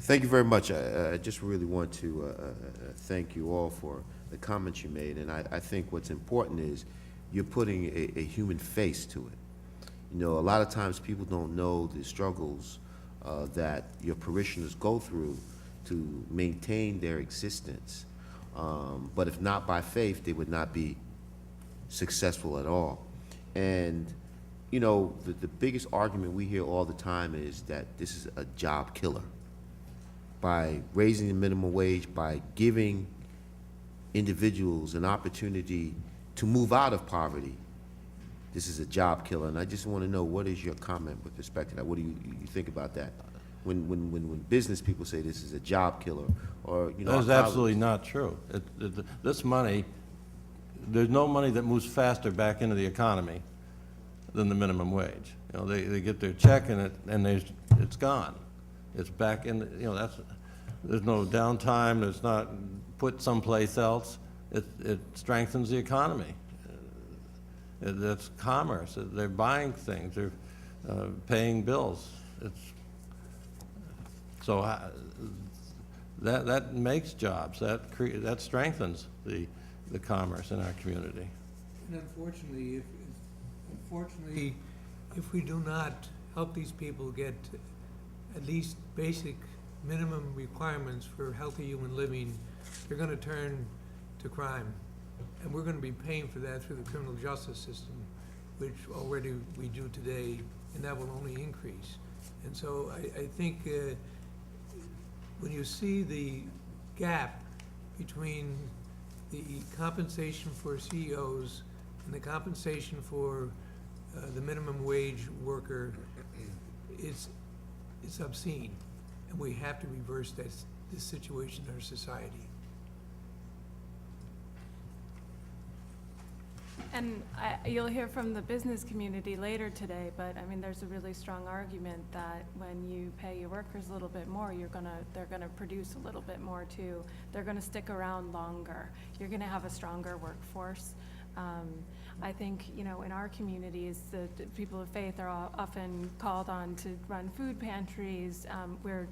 Thank you very much. I just really want to thank you all for the comments you made, and I think what's important is you're putting a human face to it. You know, a lot of times people don't know the struggles that your parishioners go through to maintain their existence. But if not by faith, they would not be successful at all. And, you know, the biggest argument we hear all the time is that this is a job killer. By raising the minimum wage, by giving individuals an opportunity to move out of poverty, this is a job killer. And I just want to know, what is your comment with respect to that? What do you think about that? When business people say this is a job killer, or, you know, That is absolutely not true. This money, there's no money that moves faster back into the economy than the minimum wage. You know, they get their check and it's gone. It's back in, there's no downtime, it's not put someplace else. It strengthens the economy. That's commerce. They're buying things, they're paying bills. So that makes jobs, that strengthens the commerce in our community. And unfortunately, if we do not help these people get at least basic minimum requirements for healthy human living, they're gonna turn to crime. And we're gonna be paying for that through the criminal justice system, which already we do today, and that will only increase. And so I think when you see the gap between the compensation for CEOs and the compensation for the minimum wage worker, it's obscene, and we have to reverse this situation in our society. And you'll hear from the business community later today, but I mean, there's a really strong argument that when you pay your workers a little bit more, they're gonna produce a little bit more too. They're gonna stick around longer. You're gonna have a stronger workforce. I think, in our communities, the people of faith are often called on to run food pantries, where,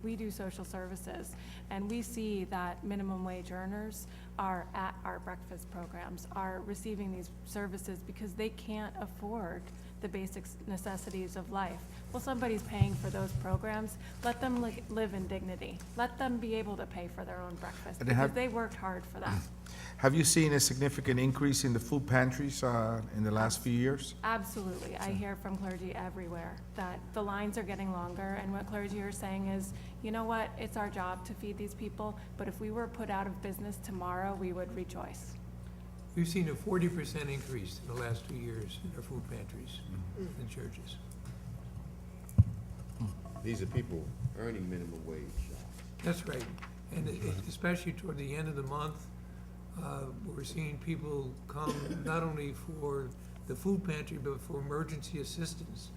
we do social services. And we see that minimum wage earners are at our breakfast programs, are receiving these services because they can't afford the basic necessities of life. Well, somebody's paying for those programs. Let them live in dignity. Let them be able to pay for their own breakfast, because they worked hard for that. Have you seen a significant increase in the food pantries in the last few years? Absolutely. I hear from clergy everywhere that the lines are getting longer, and what clergy are saying is, you know what, it's our job to feed these people, but if we were put out of business tomorrow, we would rejoice. We've seen a 40% increase in the last 2 years in our food pantries in churches. These are people earning minimum wage. That's right, and especially toward the end of the month, we're seeing people come not only for the food pantry, but for emergency assistance,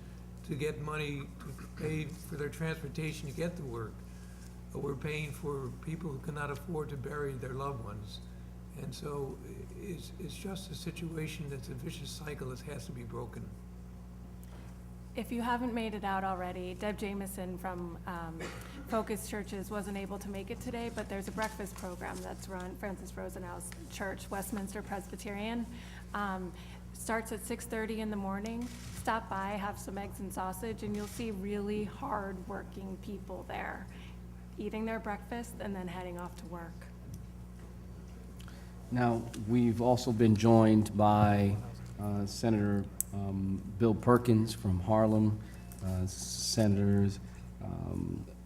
to get money to pay for their transportation to get to work. We're paying for people who cannot afford to bury their loved ones. And so it's just a situation that's a vicious cycle that has to be broken. If you haven't made it out already, Deb Jameson from Focus Churches wasn't able to make it today, but there's a breakfast program that's run, Francis Rosenau's church, Westminster Presbyterian. Starts at 6:30 in the morning. Stop by, have some eggs and sausage, and you'll see really hard-working people there, eating their breakfast and then heading off to work. Now, we've also been joined by Senator Bill Perkins from Harlem, Senators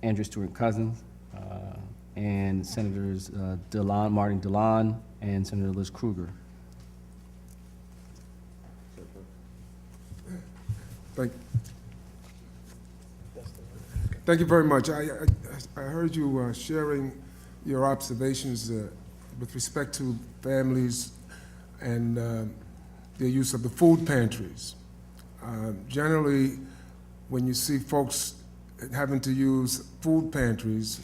Andrew Stewart Cousins, and Senators Martin DeLon, and Senator Liz Krueger. Thank you very much. I heard you sharing your observations with respect to families and the use of the food pantries. Generally, when you see folks having to use food pantries,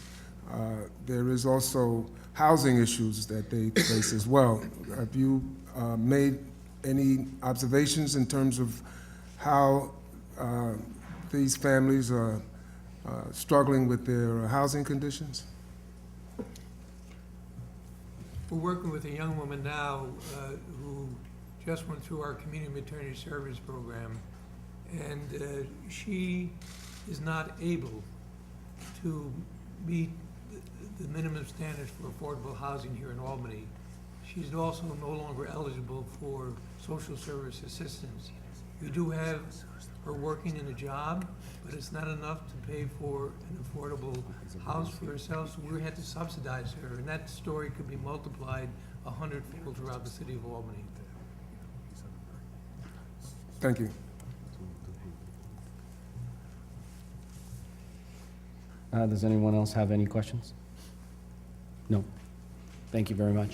there is also housing issues that they face as well. Have you made any observations in terms of how these families are struggling with their housing conditions? We're working with a young woman now who just went through our community maternity service program, and she is not able to meet the minimum standards for affordable housing here in Albany. She's also no longer eligible for social service assistance. We do have her working in a job, but it's not enough to pay for an affordable house for herself, so we had to subsidize her, and that story could be multiplied 100-fold throughout the city of Albany. Thank you. Does anyone else have any questions? No. Thank you very much.